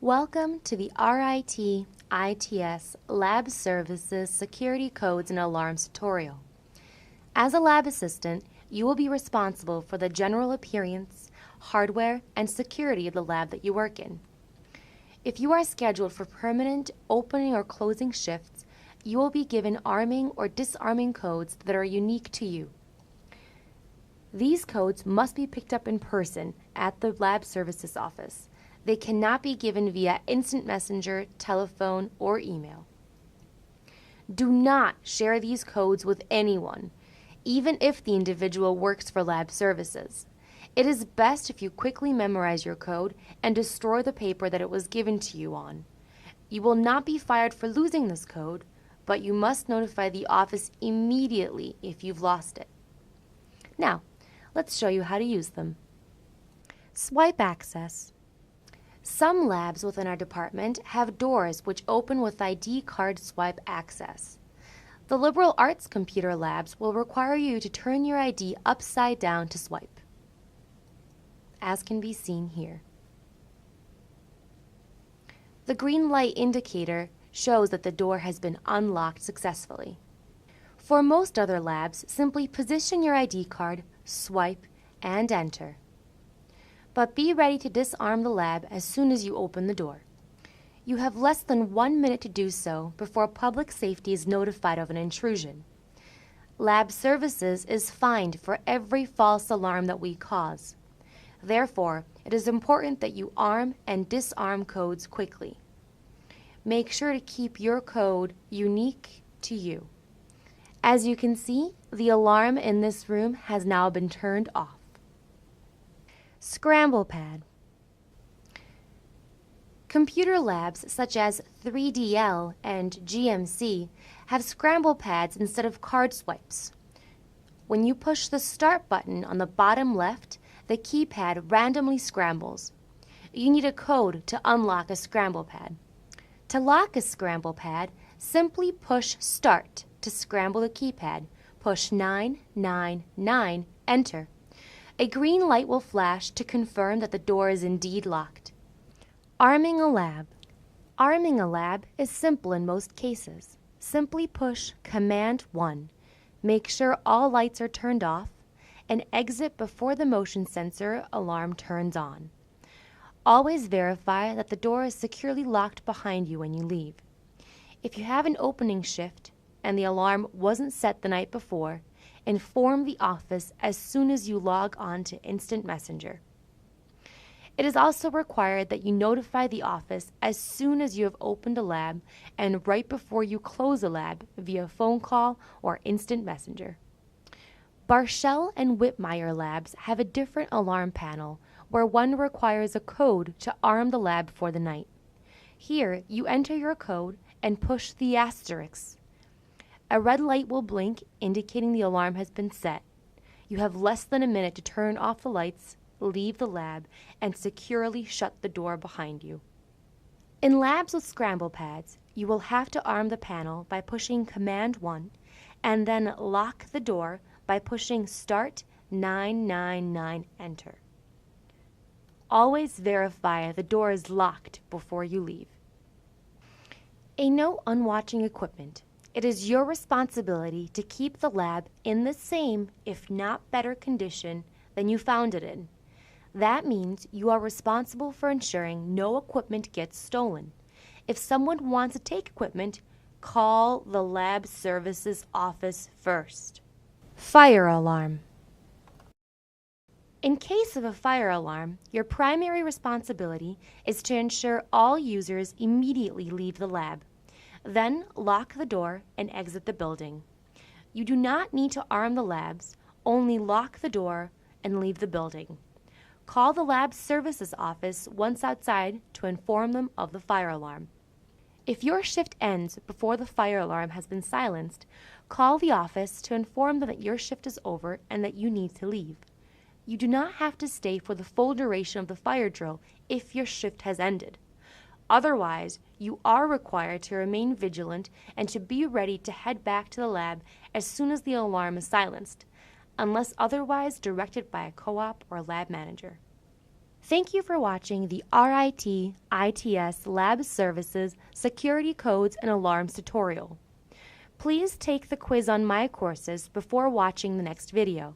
Welcome to the RIT ITS Lab Services Security Codes and Alarms tutorial. As a lab assistant, you will be responsible for the general appearance, hardware, and security of the lab that you work in. If you are scheduled for permanent opening or closing shifts, you will be given arming or disarming codes that are unique to you. These codes must be picked up in person at the lab services office. They cannot be given via instant messenger, telephone, or email. Do not share these codes with anyone, even if the individual works for lab services. It is best if you quickly memorize your code and destroy the paper that it was given to you on. You will not be fired for losing this code, but you must notify the office immediately if you've lost it. Now, let's show you how to use them. Swipe access. Some labs within our department have doors which open with ID card swipe access. The liberal arts computer labs will require you to turn your ID upside down to swipe, as can be seen here. The green light indicator shows that the door has been unlocked successfully. For most other labs, simply position your ID card, swipe, and enter. But be ready to disarm the lab as soon as you open the door. You have less than 1 minute to do so before public safety is notified of an intrusion. Lab services is fined for every false alarm that we cause. Therefore, it is important that you arm and disarm codes quickly. Make sure to keep your code unique to you. As you can see, the alarm in this room has now been turned off. Scramble pad. Computer labs such as 3DL and GMC have scramble pads instead of card swipes. When you push the start button on the bottom left, the keypad randomly scrambles. You need a code to unlock a scramble pad. To lock a scramble pad, simply push start to scramble the keypad. Push 999, enter. A green light will flash to confirm that the door is indeed locked. Arming a lab. Arming a lab is simple in most cases. Simply push Command 1. Make sure all lights are turned off and exit before the motion sensor alarm turns on. Always verify that the door is securely locked behind you when you leave. If you have an opening shift and the alarm wasn't set the night before, inform the office as soon as you log on to Instant Messenger. It is also required that you notify the office as soon as you have opened a lab and right before you close a lab via phone call or Instant Messenger. Barshell and Whitmire labs have a different alarm panel where one requires a code to arm the lab for the night. Here, you enter your code and push the asterisk. A red light will blink, indicating the alarm has been set. You have less than a minute to turn off the lights, leave the lab, and securely shut the door behind you. In labs with scramble pads, you will have to arm the panel by pushing Command 1 and then lock the door by pushing Start 999, enter. Always verify the door is locked before you leave. A note on watching equipment. It is your responsibility to keep the lab in the same, if not better, condition than you found it in. That means you are responsible for ensuring no equipment gets stolen. If someone wants to take equipment, call the lab services office first. Fire alarm. In case of a fire alarm, your primary responsibility is to ensure all users immediately leave the lab. Then lock the door and exit the building. You do not need to arm the labs, only lock the door and leave the building. Call the lab services office once outside to inform them of the fire alarm. If your shift ends before the fire alarm has been silenced, call the office to inform them that your shift is over and that you need to leave. You do not have to stay for the full duration of the fire drill if your shift has ended. Otherwise, you are required to remain vigilant and to be ready to head back to the lab as soon as the alarm is silenced, unless otherwise directed by a co-op or lab manager. Thank you for watching the RIT ITS Lab Services Security Codes and Alarms tutorial. Please take the quiz on my courses before watching the next video.